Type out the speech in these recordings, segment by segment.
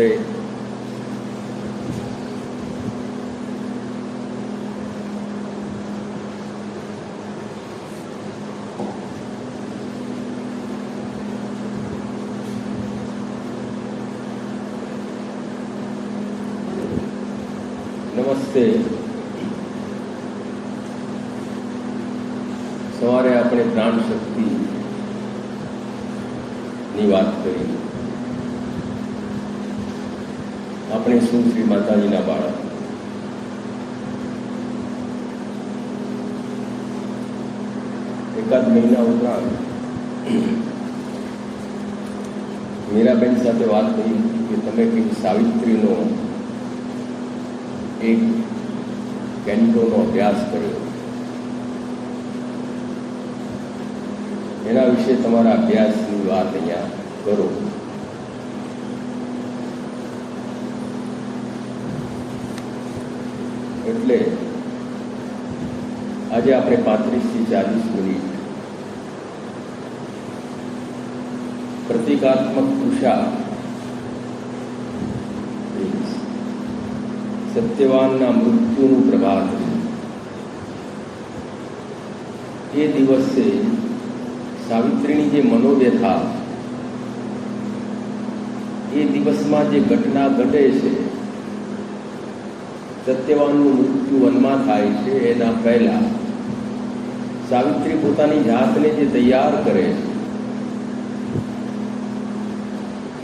નમસ્તે. નમસ્તે. સવારે આપણે પ્રાણ શક્તિની વાત કરી. આપણે શું શ્રી માતાજીના બાળક. એકાદ મહિના ઉપરાંત મીરાબેન સાથે વાત કરી કે તમે કંઈક સાવિત્રીનો એક કેન્ટોનો અભ્યાસ કર્યો, એના વિશે તમારા અભ્યાસની વાત અહીંયા કરો. એટલે આજે આપણે 35 થી 40 મિનિટ પ્રતિકાત્મક ઉષા સત્યવાનના મૃત્યુનું પ્રભાત એ દિવસે સાવિત્રીની જે મનોવ્યથા, એ દિવસમાં જે ઘટના ઘટે છે, સત્યવાનનું મૃત્યુ વનમાં થાય છે એના પહેલા સાવિત્રી પોતાની જાતને જે તૈયાર કરે છે,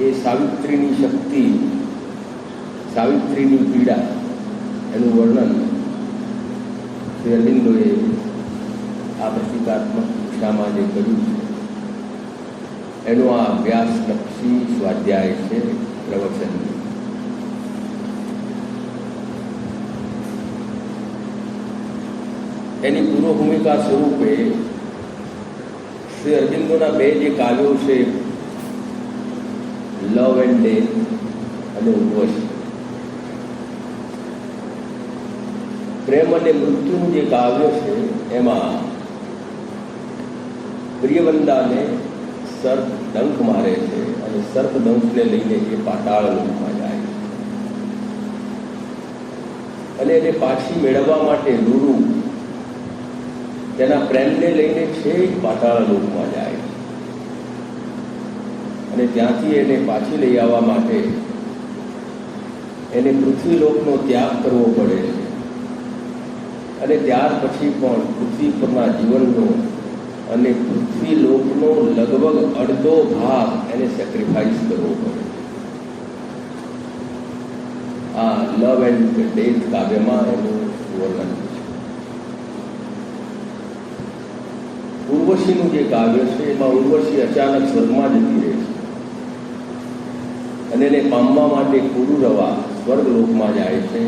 એ સાવિત્રીની શક્તિ, સાવિત્રીની પીડા, એનું વર્ણન શ્રી અરવિંદોએ આ પ્રતિકાત્મક ઉષામાં જે કર્યું છે, એનો આ અભ્યાસલક્ષી સ્વાધ્યાય છે પ્રવચન. એની પૂર્વ ભૂમિકા સ્વરૂપે શ્રી અરવિંદોના બે જે કાવ્યો છે, લવ એન્ડ ડેથ અને ઉર્વશી. પ્રેમ અને મૃત્યુનું જે કાવ્ય છે એમાં પ્રિયવંદાને સર્પ ડંખ મારે છે અને સર્પ ડંખને લઈને એ પાતાળ લોકમાં જાય છે અને એને પાછી મેળવવા માટે લુરુ તેના પ્રેમને લઈને છેક પાતાળ લોકમાં જાય છે અને ત્યાંથી એને પાછી લઈ આવવા માટે એને પૃથ્વીલોકનો ત્યાગ કરવો પડે છે અને ત્યાર પછી પણ પૃથ્વી પરના જીવનનો અને પૃથ્વીલોકનો લગભગ અડધો ભાગ એને સેક્રિફાઈસ કરવો પડે. આ લવ એન્ડ ડેથ કાવ્યમાં એનું વર્ણન છે. ઉર્વશીનું જે કાવ્ય છે એમાં ઉર્વશી અચાનક સ્વર્ગમાં જતી રહે છે અને એને પામવા માટે કુરુરવા સ્વર્ગલોકમાં જાય છે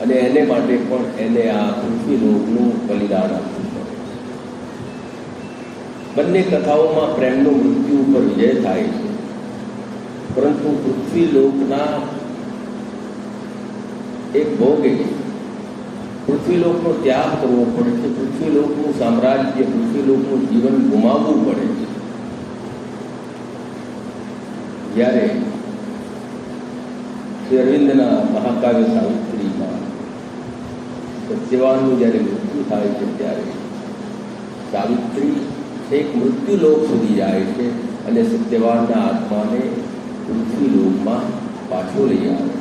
અને એને માટે પણ એને આ પૃથ્વીલોકનું બલિદાન આપવું પડે છે. બંને કથાઓમાં પ્રેમનો મૃત્યુ ઉપર વિજય થાય છે, પરંતુ પૃથ્વીલોકના એક ભોગે પૃથ્વીલોકનો ત્યાગ કરવો પડે છે, પૃથ્વીલોકનું સામ્રાજ્ય, પૃથ્વીલોકનું જીવન ગુમાવવું પડે છે. જ્યારે શ્રી અરવિંદના મહાકાવ્ય સાવિત્રીમાં સત્યવાનનું જ્યારે મૃત્યુ થાય છે ત્યારે સાવિત્રી એક મૃત્યુલોક સુધી જાય છે અને સત્યવાનના આત્માને પૃથ્વીલોકમાં પાછો લઈ આવે.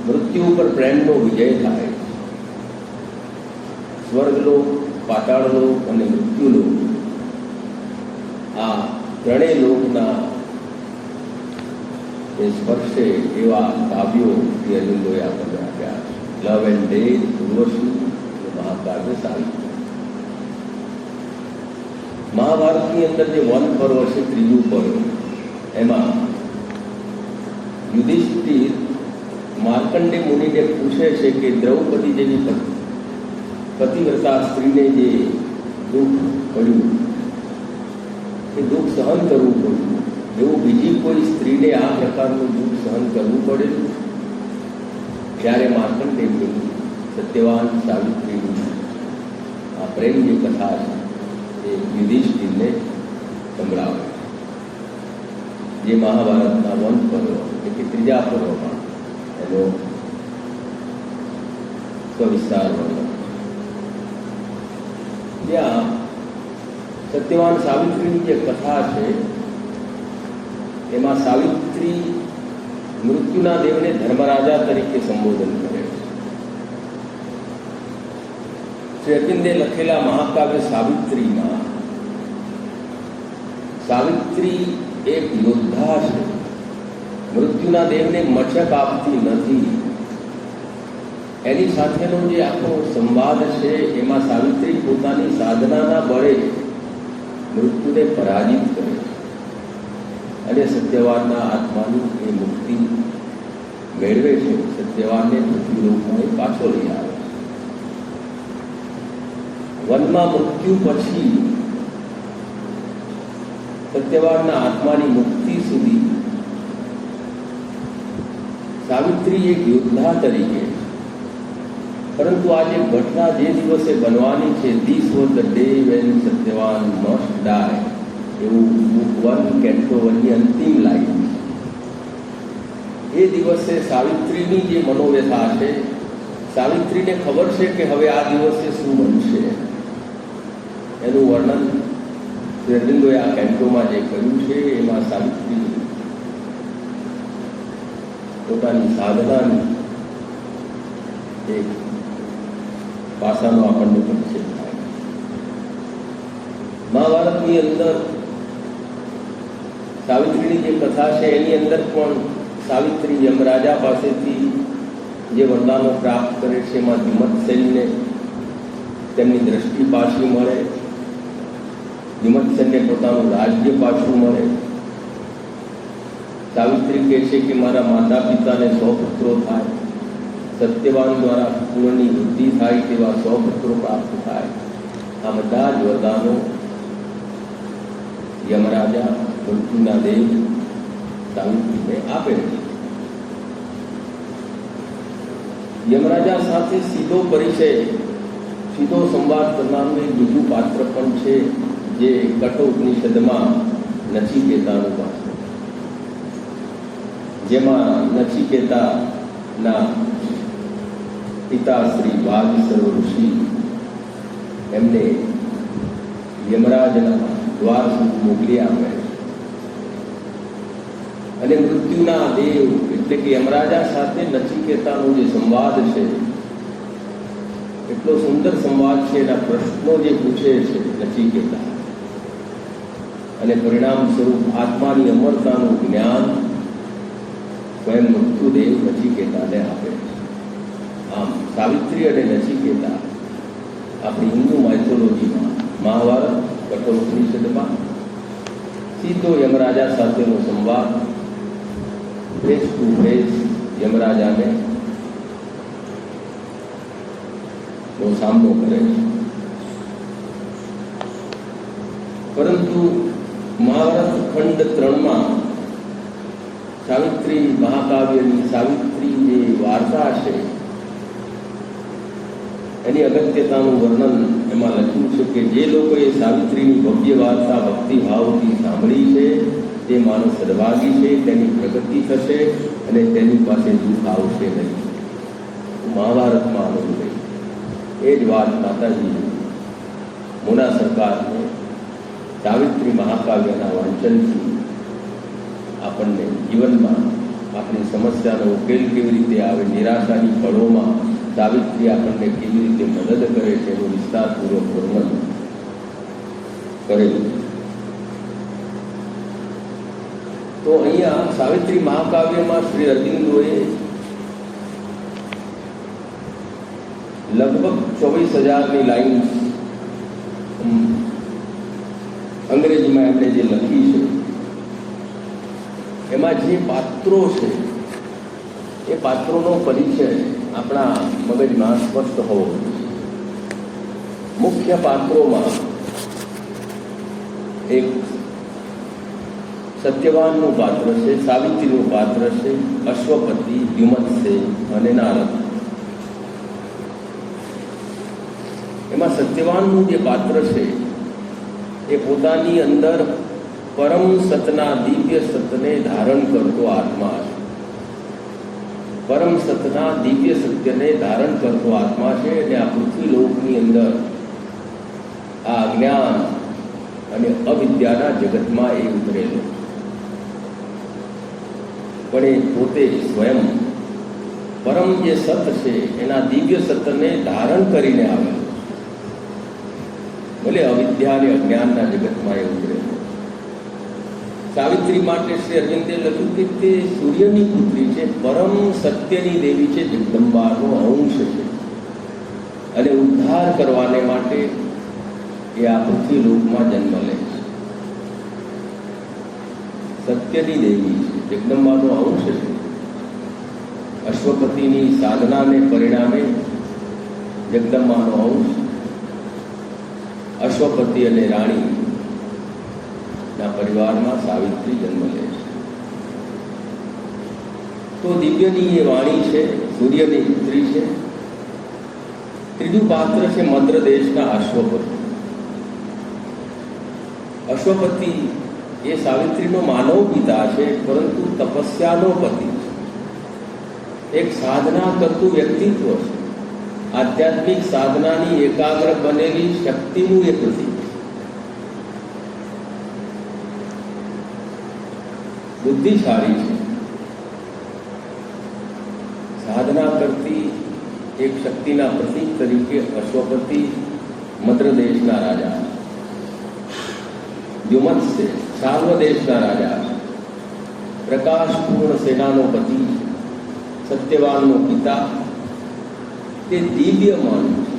મૃત્યુ ઉપર પ્રેમનો વિજય થાય. સ્વર્ગલોક, પાતાળલોક અને મૃત્યુલોક, આ ત્રણેય લોકના એ સ્પર્શે એવા કાવ્યો શ્રી અરવિંદોએ આપણને આપ્યા છે. લવ એન્ડ ડેથ, ઉર્વશી અને મહાકાવ્ય સાવિત્રી. મહાભારતની અંદર જે વન પર્વ છે, ત્રીજું પર્વ, એમાં યુધિષ્ઠિર માર્કંડે મુનિને પૂછે છે કે દ્રૌપદી જેવી પતિવ્રતા સ્ત્રીને જે દુઃખ પડ્યું, એ દુઃખ સહન કરવું પડ્યું, એવું બીજી કોઈ સ્ત્રીને આ પ્રકારનું દુઃખ સહન કરવું પડેલું? ત્યારે માર્કંડે મુનિ સત્યવાન સાવિત્રીનું આ પ્રેમ જે કથા છે એ યુધિષ્ઠિરને સંભળાવે, જે મહાભારતના વન પર્વ વિસ્તાર વર્ણન. ત્યાં સત્યવાન સાવિત્રીની જે કથા છે એમાં સાવિત્રી મૃત્યુના દેવને ધર્મરાજા તરીકે સંબોધન કરે છે. શ્રી અરવિંદે લખેલા મહાકાવ્ય સાવિત્રીમાં સાવિત્રી એક યોદ્ધા છે. મૃત્યુના દેવને મચક આપતી નથી. એની સાથેનો જે આખો સંવાદ છે એમાં સાવિત્રી પોતાની સાધનાના બળે મૃત્યુને પરાજિત કરે છે અને સત્યવાનના આત્માની એ મુક્તિ મેળવે છે. સત્યવાનને પૃથ્વીલોકમાં પાછો લઈ આવે છે. વનમાં મૃત્યુ પછી સત્યવાનના આત્માની મુક્તિ સુધી સાવિત્રી એક યોદ્ધા તરીકે, પરંતુ આજે ઘટના જે દિવસે બનવાની છે, this was the day when Satyavan must die, એવું બુક 1 કેન્ટો 1ની અંતિમ લાઈન. એ દિવસે સાવિત્રીની જે મનોવ્યથા છે, સાવિત્રીને ખબર છે કે હવે આ દિવસે શું બનશે, એનું વર્ણન શ્રી અરવિંદોએ આ કેન્ટોમાં જે કર્યું છે એમાં સાવિત્રી પોતાની સાધનાની એક પાસાનો આપણને પરિચય થાય. મહાભારતની અંદર સાવિત્રીની જે કથા છે એની અંદર પણ સાવિત્રી યમરાજા પાસેથી જે વરદાનો પ્રાપ્ત કરે છે એમાં વિમતસેનને તેમની દ્રષ્ટિ પાછી મળે, વિમતસેનને પોતાનું રાજ્ય પાછું મળે. સાવિત્રી કહે છે કે મારા માતા પિતાને 100 પુત્રો થાય, સત્યવાન દ્વારા કુળની વૃદ્ધિ થાય તેવા 100 પુત્રો પ્રાપ્ત થાય. આ બધા જ વરદાનો યમરાજા મૃત્યુના દેવ સાવિત્રીને આપે છે. યમરાજા સાથે સીધો પરિચય, સીધો સંવાદ કરનારું એક બીજું પાત્ર પણ છે જે કઠોપનિષદમાં નચિકેતાનું પાત્ર, જેમાં નચિકેતાના પિતા શ્રી વાગીસર્વ ઋષિ એમને યમરાજના દ્વાર સુધી મોકલી આવે અને મૃત્યુના દેવ એટલે કે યમરાજા સાથે નચિકેતાનો જે સંવાદ છે એટલો સુંદર સંવાદ છે. એના પ્રશ્નો જે પૂછે છે નચિકેતા અને પરિણામ સ્વરૂપ આત્માની અમરતાનું જ્ઞાન સ્વયં મૃત્યુદેવ નચિકેતાને આપે છે. આમ સાવિત્રી અને નચિકેતા આપણી હિન્દુ માઇથોલોજીમાં મહાભારત કઠોપનિષદમાં સીધો યમરાજા સાથેનો સંવાદ, ફેસ ટુ ફેસ યમરાજાને નો સામનો કરે છે. પરંતુ મહાભારત ખંડ 3માં સાવિત્રી મહાકાવ્યની સાવિત્રી જે વાર્તા છે એની અગત્યતાનું વર્ણન એમાં લખ્યું છે કે જે લોકોએ સાવિત્રીની ભવ્ય વાર્તા ભક્તિભાવથી સાંભળી છે તે માણસ સદભાગી છે, તેની પ્રગતિ થશે અને તેની પાસે દુઃખ આવશે નહીં. મહાભારતમાં આનંદ નહીં. એ જ વાત માતાજી મોના સરકારને સાવિત્રી મહાકાવ્યના વાંચનથી આપણને જીવનમાં આપણી સમસ્યાનો ઉકેલ કેવી રીતે આવે, નિરાશાની પળોમાં સાવિત્રી આપણને કેવી રીતે મદદ કરે છે એનું વિસ્તારપૂર્વક વર્ણન કરેલું. તો અહીંયા સાવિત્રી મહાકાવ્યમાં શ્રી અરવિંદોએ લગભગ 24,000ની લાઈન અંગ્રેજીમાં એમણે જે લખી છે એમાં જે પાત્રો છે એ પાત્રોનો પરિચય આપણા મગજમાં સ્પષ્ટ હોવો જોઈએ. મુખ્ય પાત્રોમાં એક સત્યવાનનું પાત્ર છે, સાવિત્રીનું પાત્ર છે, અશ્વપતિ, દ્યુમત્સેન અને નારદ. એમાં સત્યવાનનું જે પાત્ર છે એ પોતાની અંદર પરમ સતના દિવ્ય સતને ધારણ કરતો આત્મા છે. પરમ સતના દિવ્ય સત્યને ધારણ કરતો આત્મા છે અને આ પૃથ્વી લોકની અંદર આ અજ્ઞાન અને અવિદ્યાના જગતમાં એ ઉતરેલો, પણ એ પોતે સ્વયં પરમ જે સત છે એના દિવ્ય સત્યને ધારણ કરીને આવેલો, ભલે અવિદ્યા અને અજ્ઞાનના જગતમાં એ ઉતરેલો. સાવિત્રી માટે શ્રી અરવિંદે લખ્યું કે તે સૂર્યની પુત્રી છે, પરમ સત્યની દેવી છે, જગદંબાનો અંશ છે અને ઉદ્ધાર કરવાને માટે એ આ પૃથ્વી લોકમાં જન્મ લે છે. સત્યની દેવી છે, જગદંબાનો અંશ છે. અશ્વપતિની સાધનાને પરિણામે જગદંબાનો અંશ અશ્વપતિ અને રાણી ના પરિવારમાં સાવિત્રી જન્મ લે છે. તો દિવ્યની એ વાણી છે, સૂર્યની પુત્રી છે. ત્રીજું પાત્ર છે મદ્ર દેશના અશ્વપતિ. અશ્વપતિ એ સાવિત્રીનો માનવ પિતા છે, પરંતુ તપસ્યાનો પતિ છે. એક સાધના કરતું વ્યક્તિત્વ છે, આધ્યાત્મિક સાધનાની એકાગ્ર બનેલી શક્તિનું એ પ્રતીક. બુદ્ધિશાળી છે, સાધના કરતી એક શક્તિના પ્રતીક તરીકે અશ્વપતિ મદ્ર દેશના રાજા, દ્યુમત્સ છે, સાર્વ દેશના રાજા, પ્રકાશપૂર્ણ સેનાનો પતિ, સત્યવાનનો પિતા. તે દિવ્ય માનવ છે,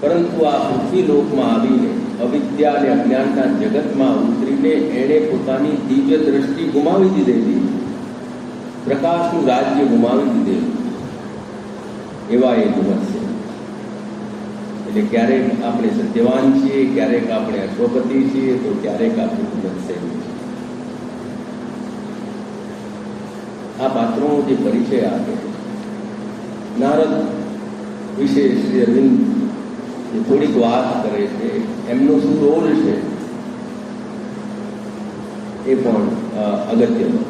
પરંતુ આ પૃથ્વી લોકમાં આવીને અવિદ્યા અને અજ્ઞાનના જગતમાં ઉતરીને એણે પોતાની દિવ્ય દ્રષ્ટિ ગુમાવી દીધેલી, પ્રકાશનું રાજ્ય ગુમાવી દીધેલું. એવા એ ગુમત છે. એટલે ક્યારેક આપણે સત્યવાન છીએ, ક્યારેક આપણે અશ્વપતિ છીએ, તો ક્યારેક આપણે ગુમત છે. આ પાત્રોનો જે પરિચય આપે, નારદ વિશે શ્રી અરવિંદ થોડીક વાત કરે છે. એમનો શું રોલ છે એ પણ અગત્યનો.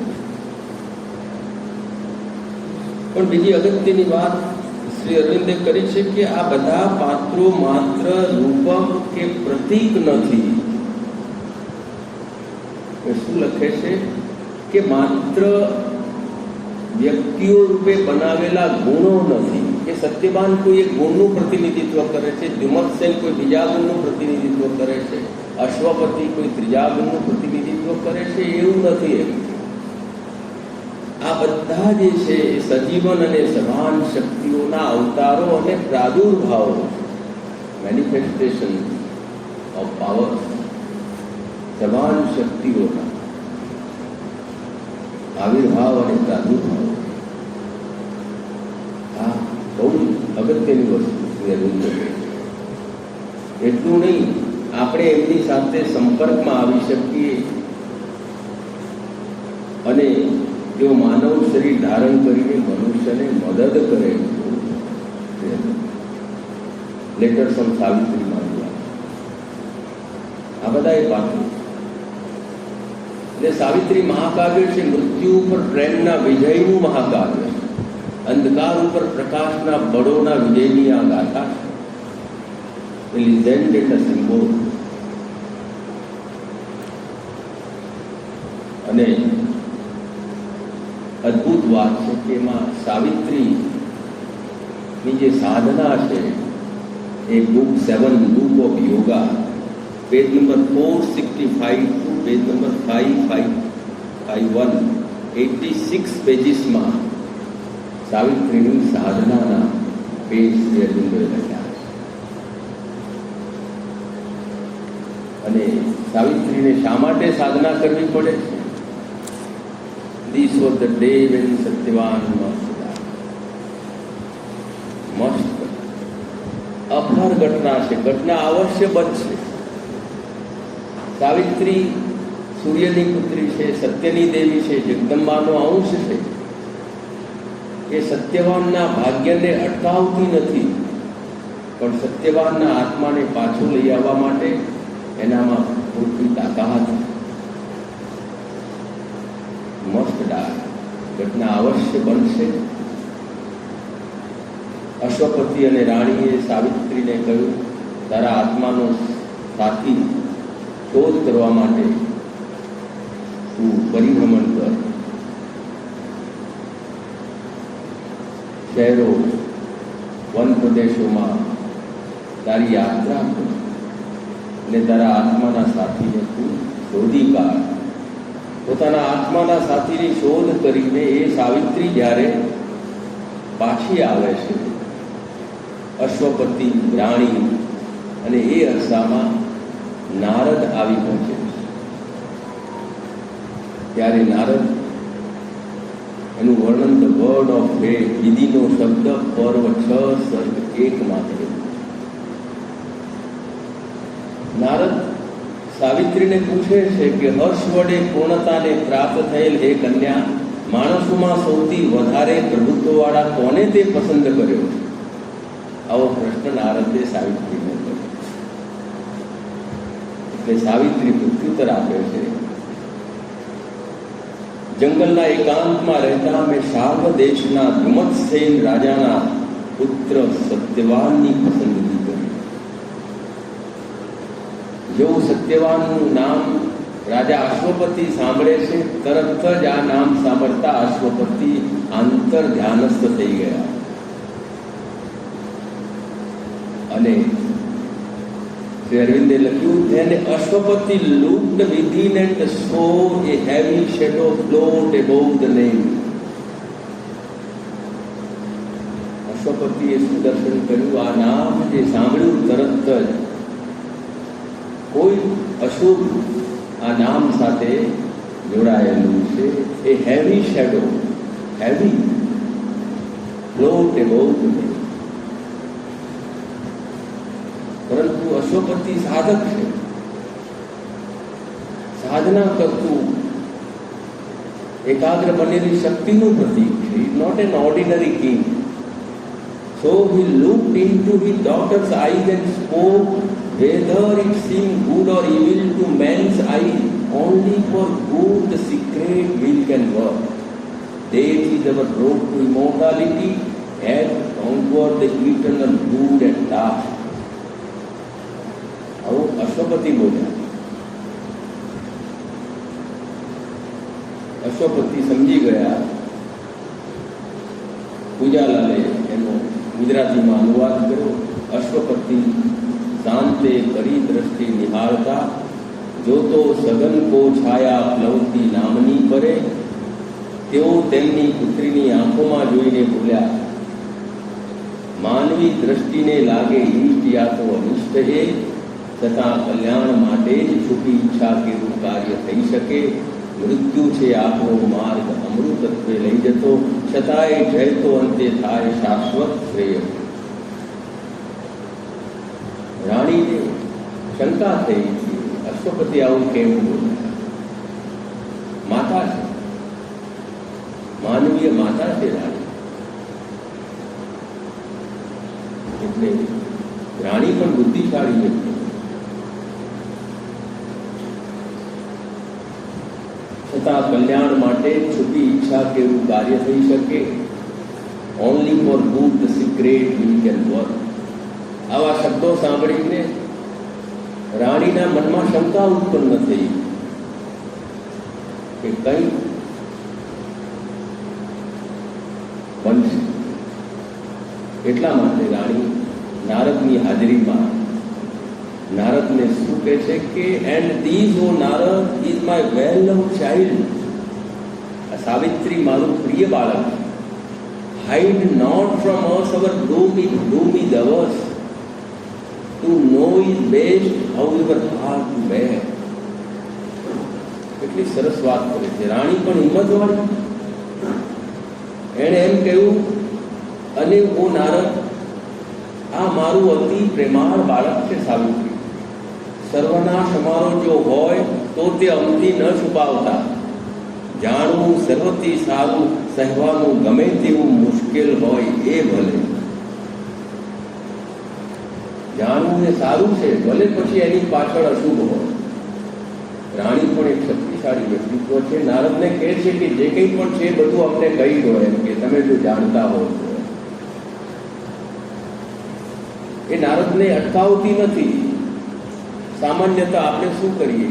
પણ બીજી અગત્યની વાત શ્રી અરવિંદે કરી છે કે આ બધા પાત્રો માત્ર રૂપક કે પ્રતીક નથી. શું લખે છે કે માત્ર વ્યક્તિઓ રૂપે બનાવેલા ગુણો નથી. કે સત્યવાન કોઈ એક ગુણનું પ્રતિનિધિત્વ કરે છે, દ્યુમત્સેન કોઈ બીજા ગુણનું પ્રતિનિધિત્વ કરે છે, અશ્વપતિ કોઈ ત્રીજા ગુણનું પ્રતિનિધિત્વ કરે છે, એવું નથી. એમ આ બધા જે છે એ સજીવન અને સમાન શક્તિઓના અવતારો અને પ્રાદુર્ભાવો, મેનિફેસ્ટેશન ઓફ પાવર, સમાન શક્તિઓના આવિર્ભાવ અને પ્રાદુર્ભાવ. આ બહુ અગત્યની વસ્તુ છે. એટલું નહીં, આપણે એમની સાથે સંપર્કમાં આવી શકીએ અને તેઓ માનવ શરીર ધારણ કરીને મનુષ્યને મદદ કરે. લેટર્સ ઓન સાવિત્રી માંગવા, આ બધા એ પાત્રો. એટલે સાવિત્રી મહાકાવ્ય છે, મૃત્યુ ઉપર પ્રેમના વિજયનું મહાકાવ્ય, અંધકાર ઉપર પ્રકાશના બળોના વિજયની આ ગાથા છે. લિજેન્ડ એટલે સિમ્બોલ. અને અદ્ભુત વાત છે કે એમાં સાવિત્રીની જે સાધના છે એ book 7 book of yoga, page number 465 to page number 5551, 86 પેજીસમાં સાવિત્રીની સાધનાના પેજ શ્રી અરવિંદોએ લખ્યા છે. અને સાવિત્રીને શા માટે સાધના કરવી પડે છે? This was the day when Satyavan must die. Must. અપહર ઘટના છે, ઘટના અવશ્ય બનશે. સાવિત્રી સૂર્યની પુત્રી છે, સત્યની દેવી છે, જગદંબાનો અંશ છે. એ સત્યવાનના ભાગ્યને અટકાવતી નથી, પણ સત્યવાનના આત્માને પાછું લઈ આવવા માટે એનામાં પૂરતી તાકાત. મસ્ટ ડાય. ઘટના અવશ્ય બનશે અશ્વપતિ અને રાણીએ સાવિત્રીને કહ્યું, તારા આત્માનો સાથી શોધ કરવા માટે તું પરિભ્રમણ કર, શહેરો વન પ્રદેશોમાં તારી યાત્રા કર અને તારા આત્માના સાથીને તું શોધી કાઢ. પોતાના આત્માના સાથીની શોધ કરીને એ સાવિત્રી જ્યારે પાછી આવે છે, અશ્વપતિ, રાણી અને એ અરસામાં નારદ આવી પહોંચે છે. ત્યારે નારદ એનું વર્ણન ધ વર્ડ ઓફ ફેટ, વિધિનો શબ્દ, પર્વ 6 સર્ગ 1 માં થયું. નારદ સાવિત્રીને પૂછે છે કે હર્ષ વડે પૂર્ણતાને પ્રાપ્ત થયેલ એ કન્યા માણસોમાં સૌથી વધારે પ્રભુત્વવાળા કોને તે પસંદ કર્યો? આવો પ્રશ્ન નારદે સાવિત્રીને કર્યો. એટલે સાવિત્રી પ્રત્યુત્તર આપે છે, જંગલના એકાંતમાં રહેતા મેં શાર્વ દેશના ધુમ્મત્સેન રાજાના પુત્ર સત્યવાનની પસંદગી કરી. જેવું સત્યવાનનું નામ રાજા અશ્વપતિ સાંભળે છે, તરત જ આ નામ સાંભળતા અશ્વપતિ આંતર ધ્યાનસ્થ થઈ ગયા અને શ્રી અરવિંદે લખ્યું, then Ashwapati looked within and saw a heavy shadow float above the name. અશ્વપતિએ Sudarshan કર્યું, આ નામ જે સાંભળ્યું તરત જ કોઈ અશુભ આ નામ સાથે જોડાયેલું છે. એ heavy shadow, heavy float above the name. પરંતુ અશ્વપતિ સાધક છે, સાધના કરતું એકાગ્ર બનેલી શક્તિનું પ્રતીક છે. Not an ordinary king. So he looked into his daughter's eyes and spoke, whether it seemed good or evil to man's eye, only for good the secret will can work. That is our road to immortality and conquer the eternal good at last. આવું અશ્વપતિ બોલ્યા. અશ્વપતિ સમજી ગયા. પૂજાલાલે એનો ગુજરાતીમાં અનુવાદ કર્યો. અશ્વપતિ શાંતે કરી દ્રષ્ટિ નિહાળતા, જો તો સઘન કો છાયા પ્લવતી નામની પરે. તેઓ તેમની પુત્રીની આંખોમાં જોઈને બોલ્યા, માનવી દ્રષ્ટિને લાગે ઈષ્ટ યા તો અનિષ્ટ હે, તથા કલ્યાણ માટે જ છુપી ઈચ્છા કેવું કાર્ય થઈ શકે. મૃત્યુ છે આપણો માર્ગ અમૃતત્વે લઈ જતો, છતાંય જય તો અંતે થાય શાશ્વત શ્રેય. રાણીને શંકા થઈ, અશ્વપતિ આવું કેમ બોલ્યા? માતા છે, માનવીય માતા છે રાણી. એટલે રાણી પણ બુદ્ધિશાળી વ્યક્તિ. છતાં કલ્યાણ માટે છુપી ઈચ્છા કેવું કાર્ય થઈ શકે. Only for good the secret we can work. આવા શબ્દો સાંભળીને રાણીના મનમાં શંકા ઉત્પન્ન થઈ કે કંઈ બનશે. એટલા માટે રાણી નારદની હાજરીમાં નારદને શું કહે છે કે, and this O Narad is my well loved child. Savitri મારું પ્રિય બાળક. Hide not from us our gloomy hours. To know is best, however hard to bear. એટલી સરસ વાત કરે છે. રાણી પણ હિંમતવાળી. એણે એમ કહ્યું, અને ઓ નારદ, આ મારું અતિ પ્રેમાળ બાળક છે સાવિત્રી. સર્વનાશ અમારો જો હોય તો તે અમથી ન છુપાવતા. જાણવું સર્વથી સારું, સહેવાનું ગમે તેવું મુશ્કેલ હોય એ ભલે. જાણવું એ સારું છે, ભલે પછી એની પાછળ અશુભ હોય. રાણી પણ એક શક્તિશાળી વ્યક્તિત્વ છે. નારદને કહે છે કે જે કંઈ પણ છે બધું અમને કહી દો, એમ કે તમે જો જાણતા હો તો. એ નારદને અટકાવતી નથી. સામાન્યતઃ આપણે શું કરીએ,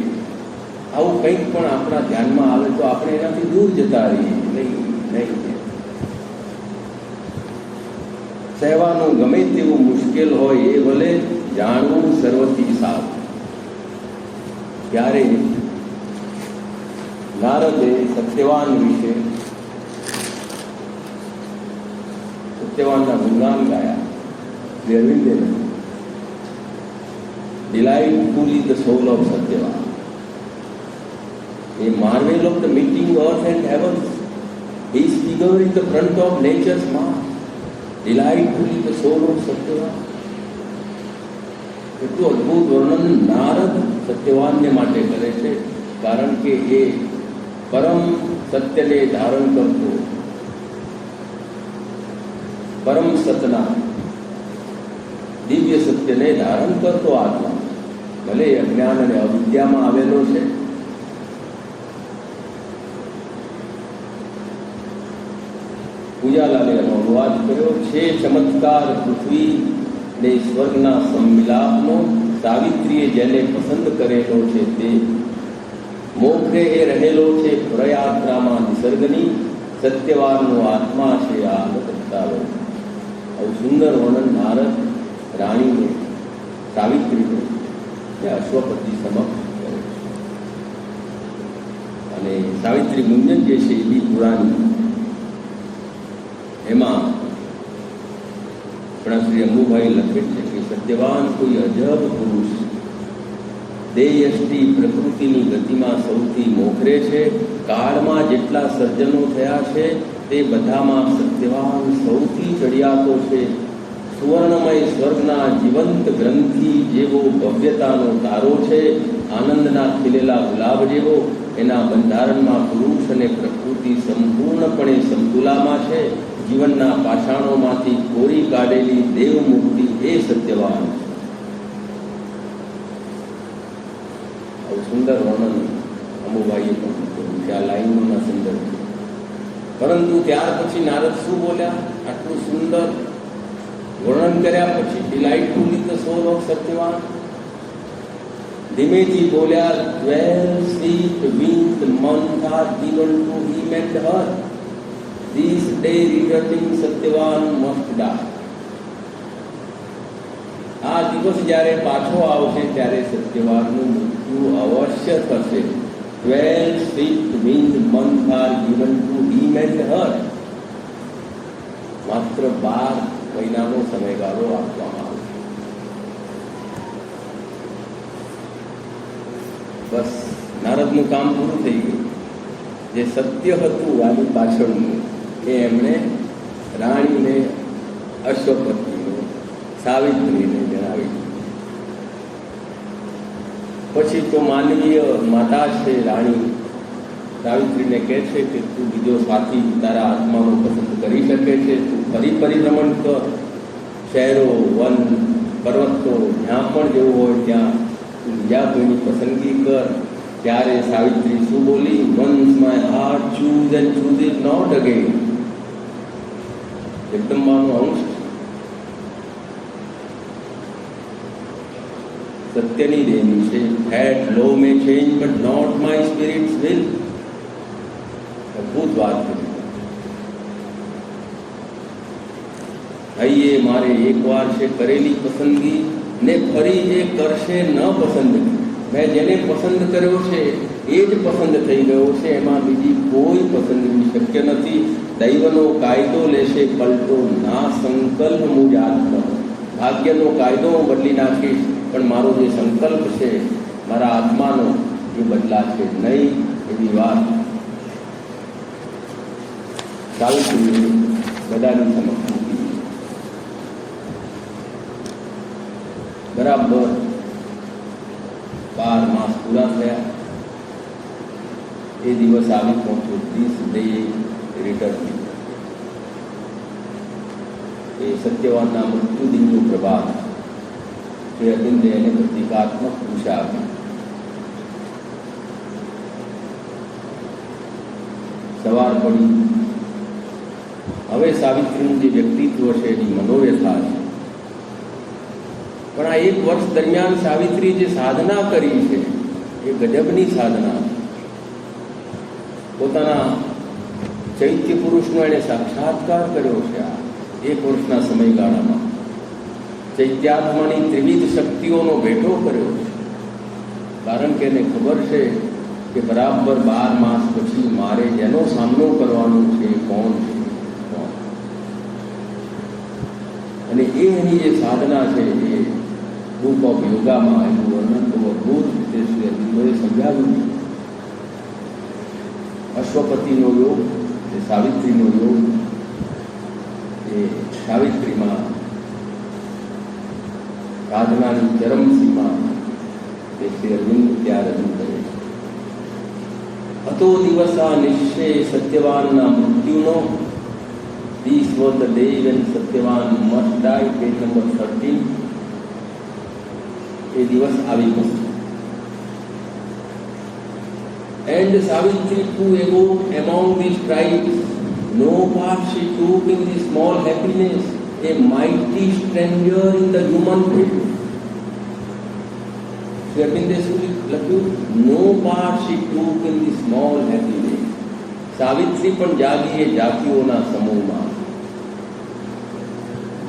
આવું કંઈક પણ આપણા ધ્યાનમાં આવે તો આપણે એનાથી દૂર જતા રહીએ. નહીં, સહેવાનું ગમે તેવું મુશ્કેલ હોય એ ભલે જાણવું સર્વથી સારું. ત્યારે નારદે સત્યવાન વિશે સત્યવાનના ગુણગાન ગાયા. અરવિંદે delightfully the soul of Satyavan. A marvel of the meeting earth and heavens. His figure in the front of nature's march. Delightfully the soul of Satyavan. એટલું અદભુત વર્ણન નારદ સત્યવાનને માટે કરે છે, કારણ કે એ પરમ સત્યને ધારણ કરતો, પરમ સતના દિવ્ય સત્યને ધારણ કરતો આત્મા, ભલે અજ્ઞાન અને અવિદ્યામાં આવેલો છે, પૂજાલાલે એનો અનુવાદ કર્યો છે. ચમત્કાર પૃથ્વી ને સ્વર્ગના સંમિલાપનો સાવિત્રીએ જેને પસંદ કરેલો છે તે મોખરે એ રહેલો છે પ્રયાત્રામાં નિસર્ગની. સત્યવાનનો આત્મા છે આ બતાવો. આવું સુંદર વર્ણન નારદ રાણીને, સાવિત્રીને અશ્વપતિ સમક્ષ કરે છે. અને સાવિત્રી મુંજન જે છે એ બી પુરાણી, એમાં આપણા શ્રી અંબુભાઈ લખે છે કે સત્યવાન કોઈ અજબ પુરુષ, દેયષ્ટિ પ્રકૃતિની ગતિમાં સૌથી મોખરે છે. કાળમાં જેટલા સર્જનો થયા છે તે બધામાં સત્યવાન સૌથી ચડિયાતો છે. સુવર્ણમય સ્વર્ગના જીવંત ગ્રંથિ જેવો ભવ્યતાનો તારો છે. આનંદના ખીલેલા ગુલાબ જેવો એના બંધારણમાં પુરુષ અને પ્રકૃતિ સંપૂર્ણપણે સમતુલામાં છે. જીવનના પાષાણોમાંથી કોરી કાઢેલી દેવ મુક્તિ એ સત્યવાન છે. આવું સુંદર વર્ણન અંબુભાઈએ પણ કર્યું છે આ લાઈનોના સંદર્ભે. પરંતુ ત્યાર પછી નારદ શું બોલ્યા? આટલું સુંદર વર્ણન કર્યા પછી ડિલાઇટફુલી ધ સોલ ઓફ સત્યવાન, ધીમેથી બોલ્યા, 12 sweet winged months are given to him and her. This day returning Satyavan must die. આ દિવસ જ્યારે પાછો આવશે ત્યારે સત્યવાનનું મૃત્યુ અવશ્ય થશે. 12 sweet winged months are given to him and her. માત્ર 12 મહિનાનો સમયગાળો આપવામાં આવશે. બસ નારદનું કામ પૂરું થઈ ગયું. જે સત્ય હતું આની પાછળનું એ એમણે રાણીને, અશ્વપતિને, સાવિત્રીને જણાવી. પછી તો માનવીય માતા છે રાણી, સાવિત્રીને કહે છે કે તું બીજો સાથી તારા આત્માનો પસંદ કરી શકે છે. તું ફરી પરિભ્રમણ કર, શહેરો, વન, પર્વતો, જ્યાં પણ જવું હોય ત્યાં તું બીજા કોઈની પસંદગી કર. ત્યારે સાવિત્રી શું બોલી? Once my heart choose and choose it not again. જગદંબાનો અંશ, સત્યની દેવી છે. That law may change but not my spirit's will. અદભુત વાત કરી. હૈયે મારે એકવાર છે કરેલી પસંદગી ને ફરી એ કરશે ન પસંદગી. મેં જેને પસંદ કર્યો છે એ જ પસંદ થઈ ગયો છે, એમાં બીજી કોઈ પસંદગી શક્ય નથી. દૈવનો કાયદો લેશે પલટો, ના સંકલ્પ મુજ આત્મ. ભાગ્યનો કાયદો હું બદલી નાખીશ, પણ મારો જે સંકલ્પ છે મારા આત્માનો એ બદલાશે નહીં. એવી વાત સાવિત્રીએ બધાની સમક્ષ મૂકી. બરાબર 12 માસ પૂરા થયા. એ દિવસ આવી પહોંચ્યો. This day return. એ સત્યવાનના મૃત્યુદિનનું પ્રભાત એ અરવિંદે એને પ્રતિકાત્મક દિશા આપી. સવાર પડી. હવે સાવિત્રીનું જે વ્યક્તિત્વ છે એની મનોવ્યથા છે પણ આ 1 વર્ષ દરમિયાન સાવિત્રી જે સાધના કરી છે એ ગજબની સાધના. પોતાના ચૈત્ય પુરુષનો એણે સાક્ષાત્કાર કર્યો છે આ 1 વર્ષના સમયગાળામાં. ચૈત્યાત્માની ત્રિવિધ શક્તિઓનો ભેટો કર્યો છે. કારણ કે એને ખબર છે કે બરાબર 12 માસ પછી મારે જેનો સામનો કરવાનો છે કોણ છે, અને એની જે સાધના છે એ બુક ઓફ યોગામાં એનું વર્ણન બહુ અદભુત રીતે શ્રી અરવિંદોએ સમજાવ્યું. અશ્વપતિનો યોગ, એ સાવિત્રીનો યોગ, એ સાવિત્રીમાં સાધનાની ચરમસીમા એ શ્રી અરવિંદ ત્યાં રજૂ કરે છે. હતો દિવસ આ નિશ્ચય સત્યવાનના મૃત્યુનો. This was the day when Satyavan must die, page number 13. એ દિવસ આવી ગયો. And Savitri too awoke among these tribes. No part she took in the small happiness, a mighty stranger in the human race. Shri અરવિંદે શું લખ્યું? No part she took in the small happiness. Savitri પણ જાગી એ જાતિઓના સમૂહમાં.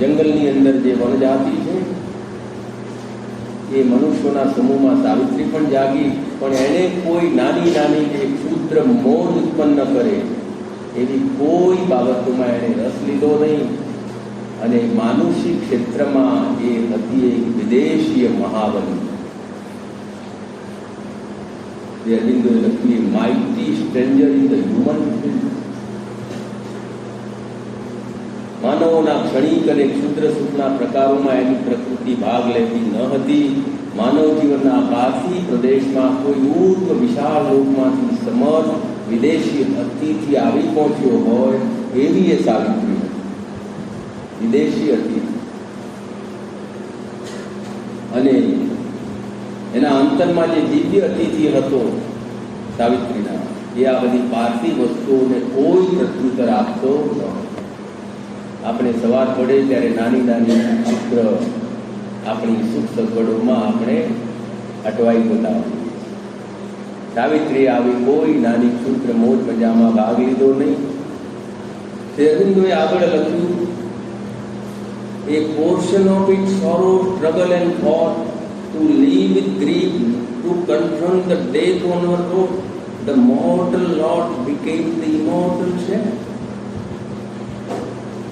જંગલની અંદર જે વનજાતિ છે એ મનુષ્યોના સમૂહમાં સાવિત્રી પણ જાગી, પણ એણે કોઈ નાની નાની જે ક્ષુદ્ર મોહ ઉત્પન્ન કરે એવી કોઈ બાબતોમાં એણે રસ લીધો નહીં. અને માનુષિક ક્ષેત્રમાં એ હતી એક વિદેશીય મહાબલી. The Arvindoએ લખ્યું mighty stranger in the human field. માનવોના ક્ષણિક અને ક્ષુદ્ર સુખના પ્રકારોમાં એની પ્રકૃતિ ભાગ લેતી ન હતી. માનવ જીવનના પારસી પ્રદેશમાં કોઈ ઉર્વ વિશાળ લોકમાંથી સમર્થ વિદેશી અતિથિ આવી પહોંચ્યો હોય એવી એ સાવિત્રી હતી. વિદેશી અતિથિ અને એના અંતરમાં જે દિવ્ય અતિથિ હતો સાવિત્રીના, એ આ બધી પારસી વસ્તુઓને કોઈ પ્રત્યુત્તર આપતો ન. આપણે સવાર પડે ત્યારે નાની નાની ચિત્ર આપણી સુખ સગવડોમાં આપણે અટવાઈ જતા હોઈએ. સાવિત્રી આવી કોઈ નાની ક્ષુદ્ર મોજ મજામાં ભાગ લીધો નહીં. શ્રી અરવિંદોએ આગળ લખ્યું, a portion of its sorrow, struggle and thought, to live with grief, to confront the death on her road, the mortal lot became the immortal share.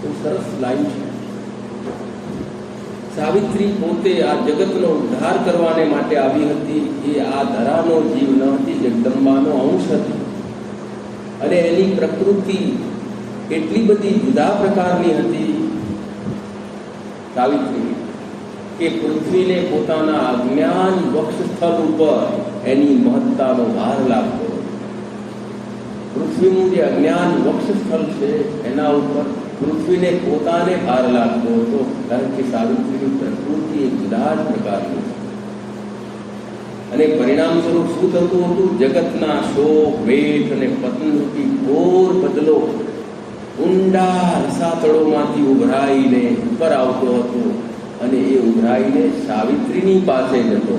તો સરસ લાઈન છે. સાવિત્રી પોતે આ જગતનો ઉદ્ધાર કરવાને માટે આવી હતી. એ આ ધરાનો જીવ ન હતી, જગદંબાનો અંશ હતી. અને એની પ્રકૃતિ એટલી બધી જુદા પ્રકારની હતી સાવિત્રી કે પૃથ્વીને પોતાના અજ્ઞાન વક્ષસ્થળ ઉપર એની મહત્તાનો ભાર લાગતો. પૃથ્વીનું જે અજ્ઞાન વક્ષસ્થળ છે એના ઉપર પૃથ્વીને પોતાને ભાર લાગતો હતો. કારણ કે સાવિત્રીની પ્રકૃતિ એ જુદા જ પ્રકારની. અને પરિણામ સ્વરૂપ શું થતું હતું? જગતના શોક, વેઠ અને પતનરૂપી ઘોર બદલો ઊંડા રસાતળોમાંથી ઉભરાઈને ઉપર આવતો હતો. અને એ ઉભરાઈને સાવિત્રીની પાસે જતો.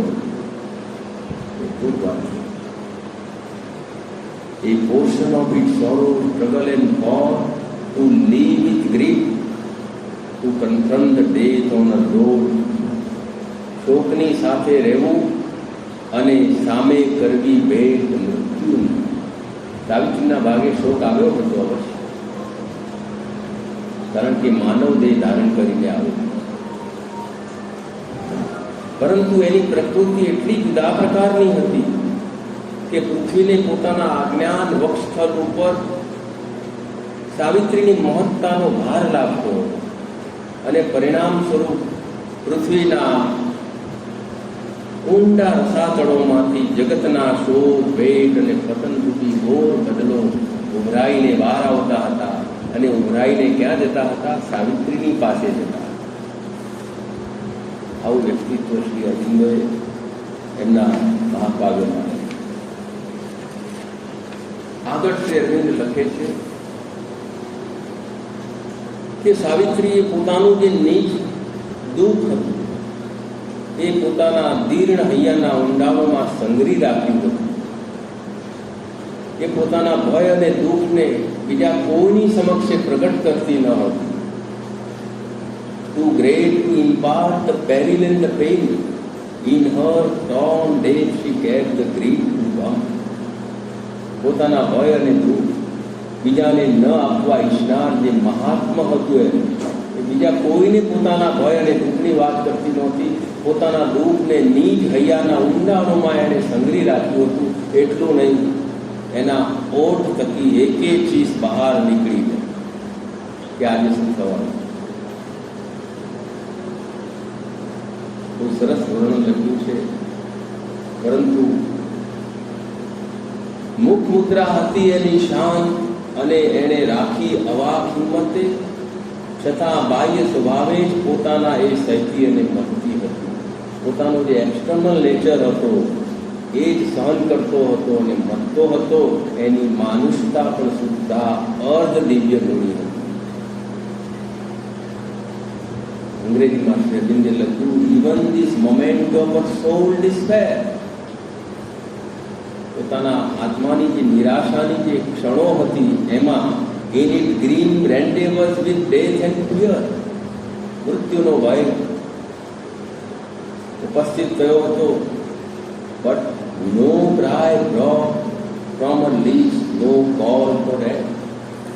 A portion of its sorrow, struggle and thought, to live with grief, to confront the death on a road. શોકની સાથે રહેવું અને સામે કરવી ભેટ મૃત્યુ. સાવિત્રીના ભાગે શોક આવ્યો હતો અવશ્ય, કારણ કે માનવ દેહ ધારણ કરીને આવ્યો. પરંતુ એની પ્રકૃતિ એટલી જુદા પ્રકારની હતી કે પૃથ્વીને પોતાના અજ્ઞાન વક્ષસ્થળ ઉપર સાવિત્રીની મહત્તાનો ભાર લાગતો. અને પરિણામ સ્વરૂપ પૃથ્વીના ઊંડા રસાતળોમાંથી જગતના શોક, ભેટ અને પતનરૂપી ઘોર બદલો ઉભરાઈને બહાર આવતા હતા. અને ઉભરાઈને ક્યાં જતા હતા? સાવિત્રીની પાસે જતા. આવું વ્યક્તિત્વ શ્રી અરવિંદોએ એમના મહાકાવ્યમાં. આગળ શ્રી અરવિંદ લખે છે કે સાવિત્રીએ પોતાનું જે નીચ દુઃખ હતું એ પોતાના દીર્ણ હૈયાના ઊંડાણોમાં સંગ્રહી રાખ્યું હતું. એ પોતાના ભય અને દુઃખને બીજા કોઈની સમક્ષે પ્રગટ કરતી ન હતી. Too great to impart the peril and the pain, in her torn days she kept the grief to come. પોતાના ભય અને દુઃખ બીજાને ન આપવા ઈચ્છનાર જે મહાત્મા હતું એ બીજા કોઈને પોતાના ભય અને દુઃખની વાત કરતી નહોતી. પોતાના દુઃખને નીજ હૈયાના ઊંડાણોમાં એણે સંગ્રહી રાખ્યું હતું. એટલું નહીં, એના ઓઠ થકી એક એક ચીજ બહાર નીકળી ગઈ કે આજે શું થવાનું. બહુ સરસ વર્ણન લખ્યું છે. પરંતુ મુખ મુદ્રા હતી એની શાન અને એણે રાખી અવાક હિંમતે, છતાં બાહ્ય સ્વભાવે જ પોતાના એ સહતી અને મતતી હતી. પોતાનો જે એક્સટર્નલ નેચર હતો એ જ સહન કરતો હતો અને મતતો હતો. એની માનુષતા પણ સુદ્ધા અર્ધ દિવ્ય ગુણી હતી. અંગ્રેજીમાં શ્રી અરવિંદે લખ્યું, even this moment of soul despair, પોતાના આત્માની જે નિરાશાની જે ક્ષણો હતી એમાં in it green rendezvous with death and fear, મૃત્યુનો ભય ઉપસ્થિત થયો હતો. But no cry brought from her lips, no call for help.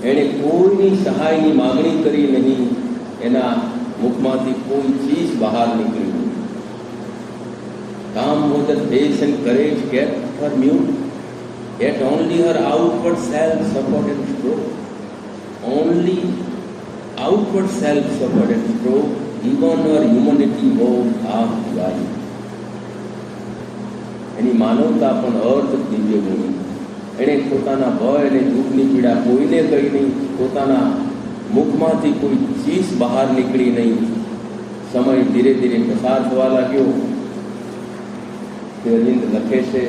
એણે કોઈની સહાયની માગણી કરી નહીં. એના મુખમાંથી કોઈ ચીજ બહાર નીકળી નહીં. Calm was the face and courage kept her mute, yet only her outward self suffered and strove. Only outward self suffered and strove, even her humanity was half divine. એની માનવતા પણ અર્ધ દિવ્ય ગુણી. એણે પોતાના ભય અને દુઃખની પીડા કોઈને કહી નહીં. પોતાના મુખમાંથી કોઈ ચીજ બહાર નીકળી નહીં. સમય ધીરે ધીરે પસાર થવા લાગ્યો. અરવિંદ લખે છે,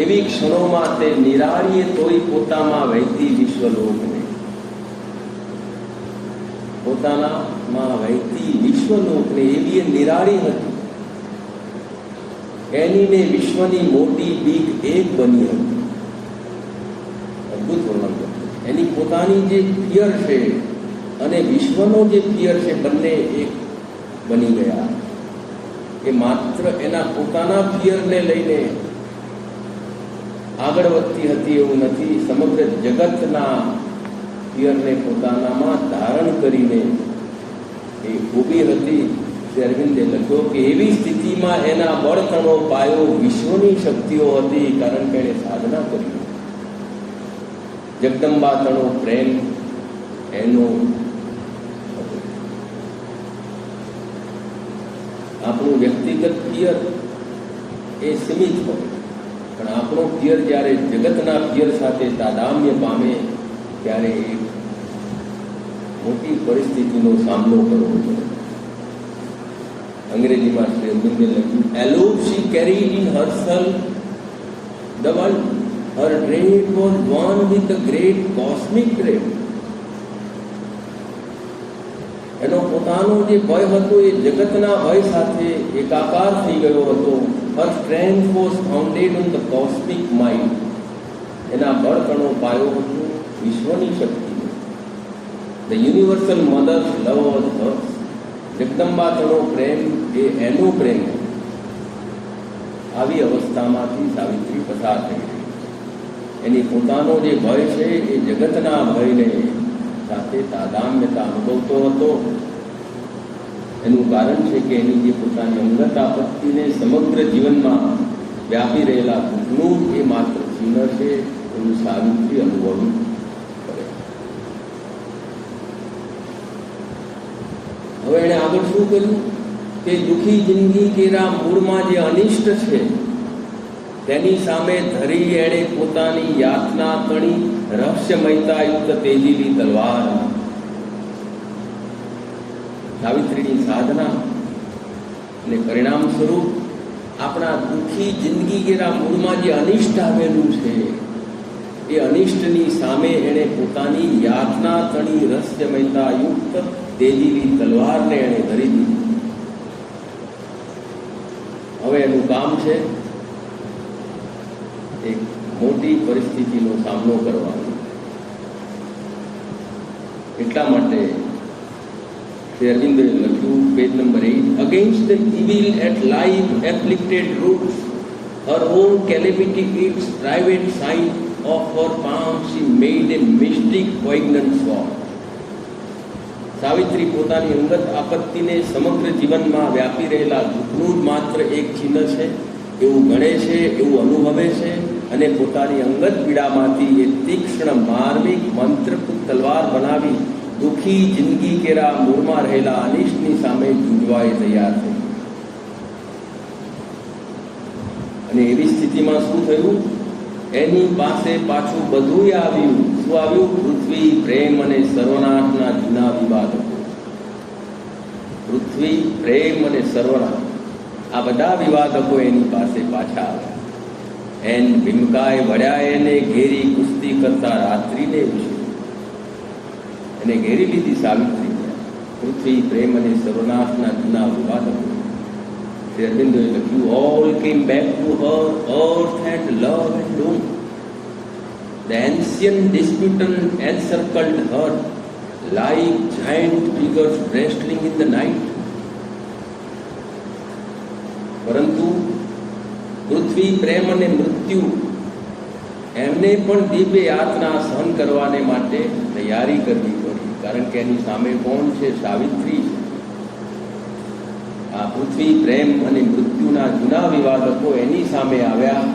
એવી ક્ષણોમાં તે નિરાળીએ તોય પોતામાં વહેતી વિશ્વલોકને, પોતાનામાં વહેતી વિશ્વલોકને એવી નિરાળી હતી. એની ને વિશ્વની મોટી બીક એક બની હતી. અદભુત વર્ણન. એની પોતાની જે પિયર છે અને વિશ્વનો જે પિયર છે બંને એક બની ગયા. એ માત્ર એના પોતાના પિયરને લઈને આગળ વધતી હતી એવું નથી. સમગ્ર જગતના પિયરને પોતાનામાં ધારણ કરીને એ ઊભી હતી. શ્રી અરવિંદે લખ્યો કે એવી સ્થિતિમાં એના બળતણો પાયો વિશ્વની શક્તિઓ હતી, કારણ કે એણે સાધના કરી. જગદંબા તણો પ્રેમ એનો. આપણું વ્યક્તિગત પિયર એ સીમિત હોય, પણ આપણો પિયર જ્યારે જગતના પિયર સાથે તાદામ્ય પામે ત્યારે એક મોટી પરિસ્થિતિનો સામનો કરવો પડે. અંગ્રેજીમાં શ્રી અરવિંદે લખ્યું, alone she carried in herself the world. Her dread was one with the great cosmic dread. એનો પોતાનો જે ભય હતો એ જગતના ભય સાથે એકાકાર થઈ ગયો હતો. Her strength was founded on the cosmic mind. એના બળતણો પાયો હતો વિશ્વની શક્તિ. The universal mother's love was hers. Jagdamba તણો પ્રેમ એ એનો પ્રેમ. આવી અવસ્થામાંથી સાવિત્રી પસાર થઈ ગઈ. એની પોતાનો જે ભય છે એ જગતના ભયને સાથે તાદામ્યતા અનુભવતો હતો. એનું કારણ છે કે એની જે પોતાની અંગત આપત્તિને સમગ્ર જીવનમાં વ્યાપી રહેલા દુઃખનું એ માત્ર ચિહ્ન છે એવું સાવિત્રી અનુભવવું પડે. હવે એણે આગળ શું કર્યું કે દુઃખી જિંદગી કેરા મૂળમાં જે અનિષ્ટ છે તેની સામે ધરી એણે પોતાની યાતના તણી રહસ્યમયતાયુક્ત તેજીલી તલવાર. સાવિત્રીની સાધના અને પરિણામ સ્વરૂપ આપણા દુઃખી જિંદગી કેરા મૂળમાં જે અનિષ્ટ આવેલું છે એ અનિષ્ટની સામે એણે પોતાની યાતના તણી રહસ્યમયતાયુક્ત તેજીલી તલવારને એણે ધરી દીધી. હવે એનું કામ છે એક મોટી પરિસ્થિતિનો સામનો કરવાનો. એટલા માટે શ્રી અરવિંદોએ લખ્યું, page number 8, against the evil at life afflicted roots, her own calamity its private sign of her palm, she made a mystic poignant sword. Savitri પોતાની અંગત આપત્તિને સમગ્ર જીવનમાં વ્યાપી રહેલા દુઃખનું જ માત્ર એક ચિહ્ન છે એવું ગણે છે, એવું અનુભવે છે, અને પોતાની અંગત પીડામાંથી એ તીક્ષ્ણ માર્મિક મંત્રપૂત તલવાર બનાવી દુઃખી જિંદગી કેરા મૂળમાં રહેલા અનિષ્ટની સામે જૂજવાય તૈયાર થઈ. અને એવી સ્થિતિમાં શું થયું? એની પાસે પાછું બધું આવ્યું. શું આવ્યું? પૃથ્વી, પ્રેમ અને સર્વનાશના જૂના વિવાદો. પૃથ્વી, પ્રેમ અને સર્વનાશ, આ બધા વિવાદકો એની પાસે પાછા આવ્યા. એન ભીમકાય વળ્યા એને ઘેરી કુસ્તી કરતા રાત્રિને વિશે એને ઘેરી લીધી સાવિત્રી. પૃથ્વી, પ્રેમ અને સર્વનાશના જૂના વિવાદકો. શ્રી અરવિંદોએ લખ્યું, all came back to her, earth and love and doom. The ancient disputant encircled her like giant figures wrestling in the night. પરંતુ પૃથ્વી, પ્રેમ અને મૃત્યુ એમને પણ દિવ્ય યાતના સહન કરવાને માટે તૈયારી કરવી પડી. કારણ કે એની સામે કોણ છે? સાવિત્રી. આ પૃથ્વી, પ્રેમ અને મૃત્યુના જૂના વિવાદકો એની સામે આવ્યા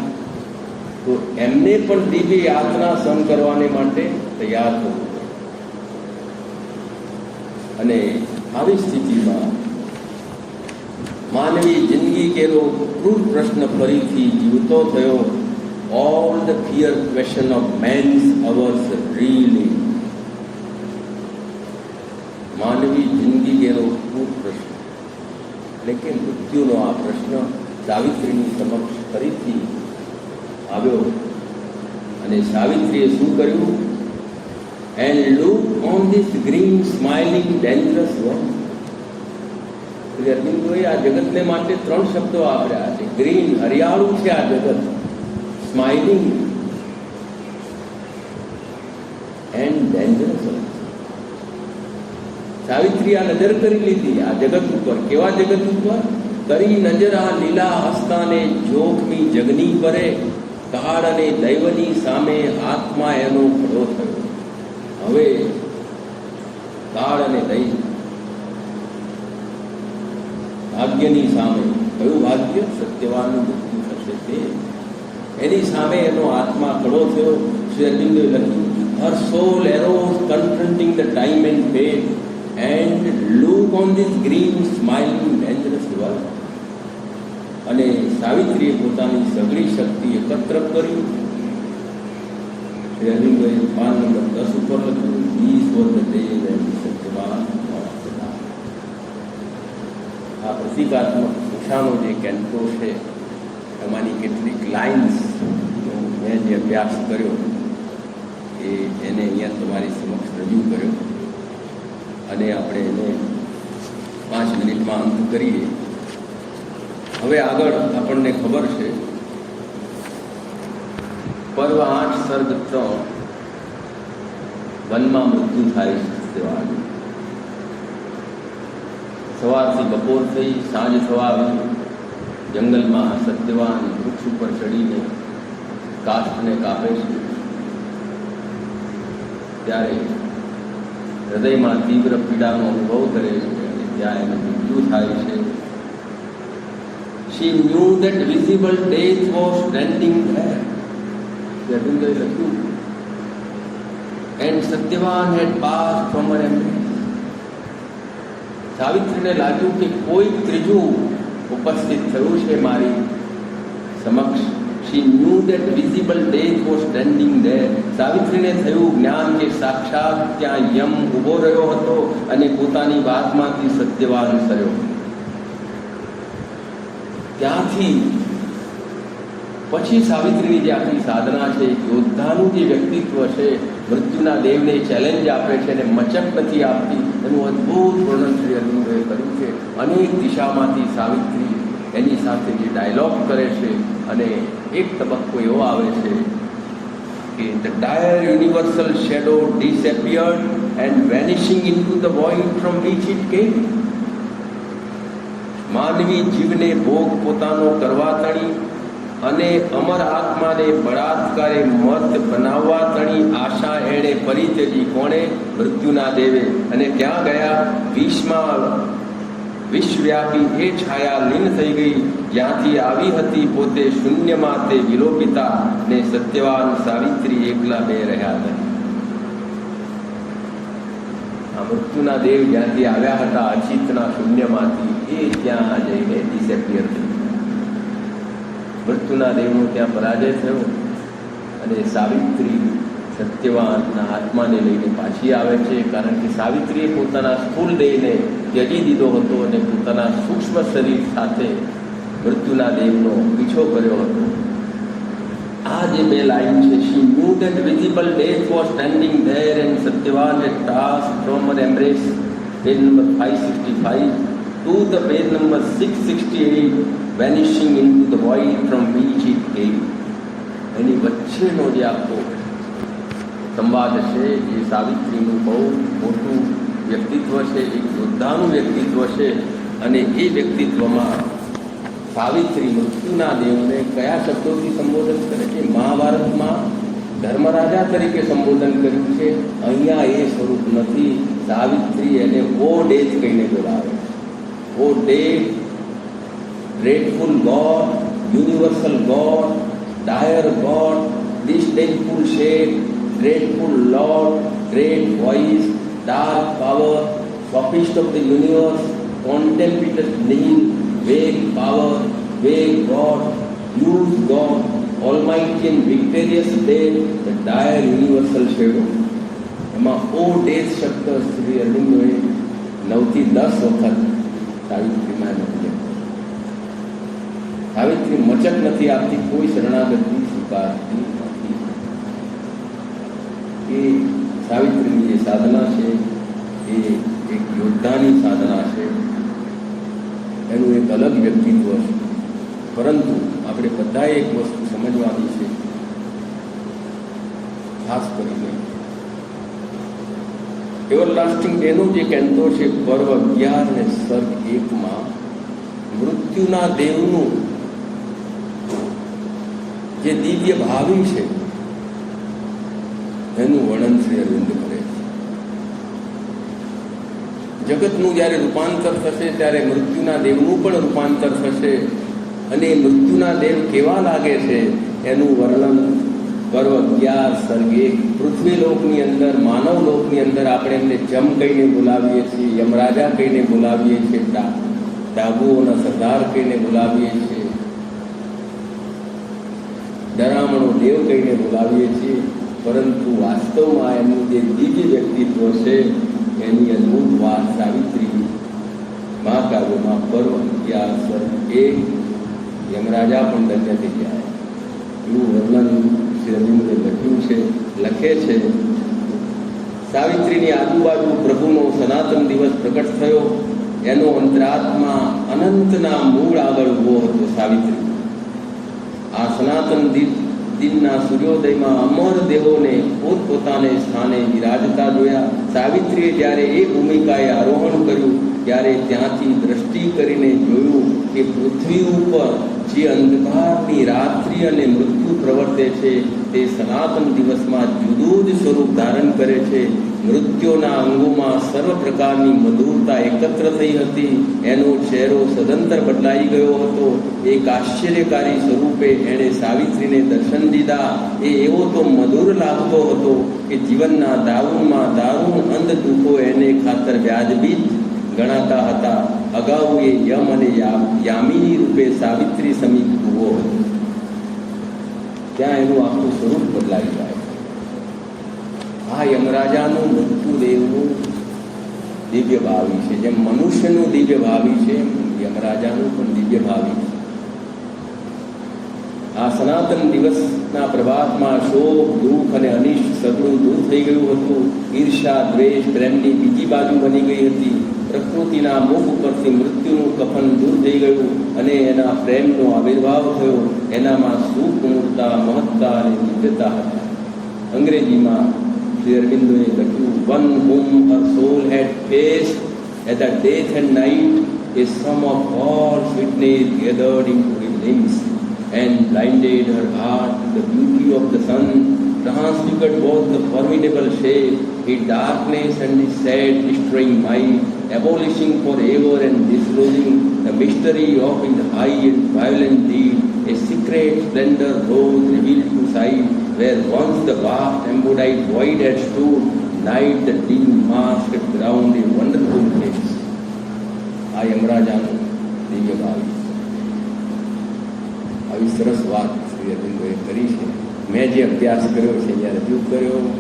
તો એમને પણ દિવ્ય યાતના સહન કરવાને માટે તૈયાર થવું. અને આવી સ્થિતિમાં માનવી જિંદગી કેરો ક્રૂર પ્રશ્ન ફરીથી જીવતો થયો. All the fear question of man's hours really. માનવી જિંદગી કેરો ક્રૂર પ્રશ્ન એટલે કે મૃત્યુનો આ પ્રશ્ન સાવિત્રીની સમક્ષ ફરીથી આવ્યો. અને સાવિત્રીએ શું કર્યું? And look on this green smiling dangerous world. Shri અરવિંદોએ આ જગતને માટે 3 શબ્દો વાપર્યા છે. ગ્રીન, હરિયાળું છે આ જગત. Smiling and dangerous. સાવિત્રી આ નજર કરી લીધી આ જગત ઉપર. કેવા જગત ઉપર? કરી નજર આ લીલા હસ્તાને જોખમી જગની પરે, કાળ અને દૈવની સામે આત્મા એનો ખડો થયો. હવે કાળ અને દૈવ, ભાગ્યની સામે, કયું ભાગ્ય? સત્યવાનનું મૃત્યુ થશે તે. એની સામે એનો આત્મા ખડો થયો. શ્રી અરવિંદોએ લખ્યું, her soul arose confronting the time and fate, and look on this green smiling dangerous world. અને સાવિત્રીએ પોતાની સઘળી શક્તિ એકત્ર કરી. શ્રી અરવિંદોએ પાન નંબર 10 ઉપર લખ્યું, these were the days when Satyavan. આ પ્રતિકાત્મક શિક્ષાનો જે કેન્દ્રો છે એમાંની કેટલીક લાઇન્સ મેં જે અભ્યાસ કર્યો એને અહીંયા તમારી સમક્ષ રજૂ કર્યો. અને આપણે એને 5 મિનિટમાં અંત કરીએ. હવે આગળ આપણને ખબર છે પર્વ 8 સર્ગ 3 વનમાં મૃત્યુ થાય છે સત્યવાન. સવારથી બપોર થઈ, સાંજ થવા આવી. જંગલમાં સત્યવાન વૃક્ષ ઉપર ચડીને કાષ્ઠને કાપે છે. ત્યારે હૃદયમાં તીવ્ર પીડાનો અનુભવ કરે છે અને ત્યાં એનું મૃત્યુ થાય છે. She knew that visible death was standing there. અરવિંદોએ લખ્યું, and Satyavan had passed from her embrace. સાવિત્રીને લાગ્યું કે કોઈ ત્રીજું ઉપસ્થિત થયું છે મારી સમક્ષ. She knew that visible death was standing there. સાવિત્રીને થયું જ્ઞાન કે સાક્ષાત ત્યાં યમ ઊભો રહ્યો હતો અને પોતાની વાતમાંથી સત્યવાન સર્યો. ત્યાંથી પછી સાવિત્રીની જે આખી સાધના છે, યોદ્ધાનું જે વ્યક્તિત્વ છે, મૃત્યુના દેવને ચેલેન્જ આપે છે અને મચક નથી આપતી, એનું અદ્ભુત વર્ણન શ્રી અરવિંદોએ કર્યું છે. અનેક દિશામાંથી સાવિત્રી એની સાથે જે ડાયલોગ કરે છે. અને એક તબક્કો એવો આવે છે કે the dire universal shadow disappeared and vanishing into the void from which it came. માનવી જીવને ભોગ પોતાનો કરવા તણી અને અમર આત્માને બળાત્કારે મત બનાવવા તણી આશા એણે પરિત્યજી. કોણે? મૃત્યુના દેવે. અને ક્યાં ગયા? વિશ્વવ્યાપી એ છાયા લીન થઈ ગઈ જ્યાંથી આવી હતી પોતે શૂન્યમાં તે વિલોપિતા ને સત્યવાન સાવિત્રી એકલા બે રહ્યા હતા. આ મૃત્યુના દેવ જ્યાંથી આવ્યા હતા અચિતના શૂન્યમાંથી, એ ત્યાં જઈને ડિસેપિયર થઈ. મૃત્યુના દેવનો ત્યાં પરાજય થયો અને સાવિત્રી સત્યવાનના આત્માને લઈને પાછી આવે છે. કારણ કે સાવિત્રીએ પોતાના સ્થૂળ દેહને ત્યજી દીધો હતો અને પોતાના સૂક્ષ્મ શરીર સાથે મૃત્યુના દેવનો પીછો કર્યો હતો. આ જે બે લાઈન છે, she knew that visible death was standing there and Satyavan had passed from her embrace, page number 565 to the page number 668, vanishing into the void from which it came. એની વચ્ચેનો જે આખો સંવાદ છે એ સાવિત્રીનું બહુ મોટું વ્યક્તિત્વ છે, એક યોદ્ધાનું વ્યક્તિત્વ છે. અને એ વ્યક્તિત્વમાં સાવિત્રી મૃત્યુના દેવને કયા શબ્દોથી સંબોધન કરે છે? મહાભારતમાં ધર્મરાજા તરીકે સંબોધન કર્યું છે. અહીંયા એ સ્વરૂપ નથી. સાવિત્રી એને ઓ ડેથ કહીને બોલાવે. O death, grateful god, universal god, dire god, disdainful shade, grateful Lord, great voice, dark power, sophist of the universe, contemplative nihil, vague power, vague God, huge God, almighty and victorious death, the dire universal shadow. એમાં ઓ death શબ્દ શ્રી અરવિંદોએ 9 થી 10 વખત સાવિત્રીમાં નથી. સાવિત્રી મચક નથી આપતી, કોઈ શરણાગતિ સ્વીકારતી નથી. એ સાવિત્રીની જે સાધના છે એ એક યોદ્ધાની સાધના છે, એનું એક અલગ વ્યક્તિત્વ છે. પરંતુ આપણે બધાએ એક વસ્તુ સમજવાની છે, ખાસ કરીને એવરલાસ્ટિંગ એનો જે કેન્દ્રો છે પર્વ 11 અને સર્ગ 1માં મૃત્યુના દેવનું જે દિવ્ય ભાવિ છે એનું વર્ણન શ્રી અરવિંદ કરે છે. જગતનું જ્યારે રૂપાંતર થશે ત્યારે મૃત્યુના દેવનું પણ રૂપાંતર થશે. અને મૃત્યુના દેવ કેવા લાગે છે એનું વર્ણન પર્વ 11 સર્ગ 1. પૃથ્વી લોકની અંદર, માનવ લોકની અંદર આપણે એમને જમ કહીને બોલાવીએ છીએ, યમરાજા કહીને બોલાવીએ છીએ, ડાબુઓના સરદાર કહીને બોલાવીએ છીએ, ડરામણો દેવ કહીને બોલાવીએ છીએ. પરંતુ વાસ્તવમાં એમનું જે દિવ્ય વ્યક્તિત્વ છે એની અદ્ભુત વાત સાવિત્રી મહાકાવ્યમાં પર્વ 11 સર્ગ 1 યમરાજા પણ ધન્ય થઈ જાય એવું વર્ણન શ્રી અરવિંદે લખ્યું છે. લખે છે, સાવિત્રીની આજુબાજુ પ્રભુનો સનાતન દિવસ પ્રગટ થયો. એનો અંતરાત્મા અનંતના મૂળ આગળ ઊભો હતો. સાવિત્રી આ સનાતન દિનના સૂર્યોદયમાં અમર દેવોને પોતપોતાને સ્થાને વિરાજતા જોયા. સાવિત્રીએ જ્યારે એ ભૂમિકાએ આરોહણ કર્યું ત્યારે ત્યાંથી દ્રષ્ટિ કરીને જોયું કે પૃથ્વી ઉપર જે અંધકારની રાત્રિ અને મૃત્યુ પ્રવર્તે છે તે સનાતન દિવસમાં જુદું જ સ્વરૂપ ધારણ કરે છે. મૃત્યુના અંગોમાં સર્વ પ્રકારની મધુરતા એકત્ર થઈ હતી. એનો ચહેરો સદંતર બદલાઈ ગયો હતો. એક આશ્ચર્યકારી સ્વરૂપે એણે સાવિત્રીને દર્શન દીધા. એ એવો તો મધુર લાગતો હતો કે જીવનના દારૂણમાં દારૂણ અંધ દુઃખો એને ખાતર વ્યાજબી ગણાતા હતા. અગાઉ એ યમ અને યામિની રૂપે સાવિત્રી સમીપ ઉભો હતો. ત્યાં એનું આખું સ્વરૂપ બદલાઈ જાય. આ યમરાજાનું મૃત્યુદેવનું દિવ્ય ભાવિ છે. જેમ મનુષ્યનું દિવ્ય ભાવિ છે યમરાજાનું પણ દિવ્ય ભાવિ છે. આ સનાતન દિવસના પ્રભાતમાં શોક, દુઃખ અને અનિષ્ટ સગળું દૂર થઈ ગયું હતું. ઈર્ષા, દ્વેષ, પ્રેમની બીજી બાજુ બની ગઈ હતી. પ્રકૃતિના મુખ ઉપરથી મૃત્યુનું કફન દૂર થઈ ગયું અને એના પ્રેમનો આવિર્ભાવ થયો. એનામાં સુપૂર્ણતા, મહત્તા અને દિવ્યતા હતા. અંગ્રેજીમાં શ્રી અરવિંદોએ લખ્યું, one whom her soul had faced at the death and night, a sum of all sweetness gathered into his limbs and blinded her heart to the beauty of the sun, transfigured both the formidable shape, his darkness and his sad destroying might, abolishing forever and disclosing the mystery of his high and violent deed. A secret splendor rose revealed to sight, where once the vast embodied void had stood, night the dim mask had ground a wonderful place. આ યમરાજાનું દિવ્ય ભાવ. આવી સરસ વાત શ્રી અરવિંદોએ કરી છે. મેં જે અભ્યાસ કર્યો છે, જે રજૂ કર્યો,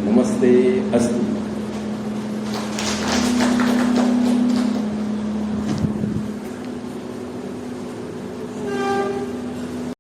નમસ્તે અસ્તુ.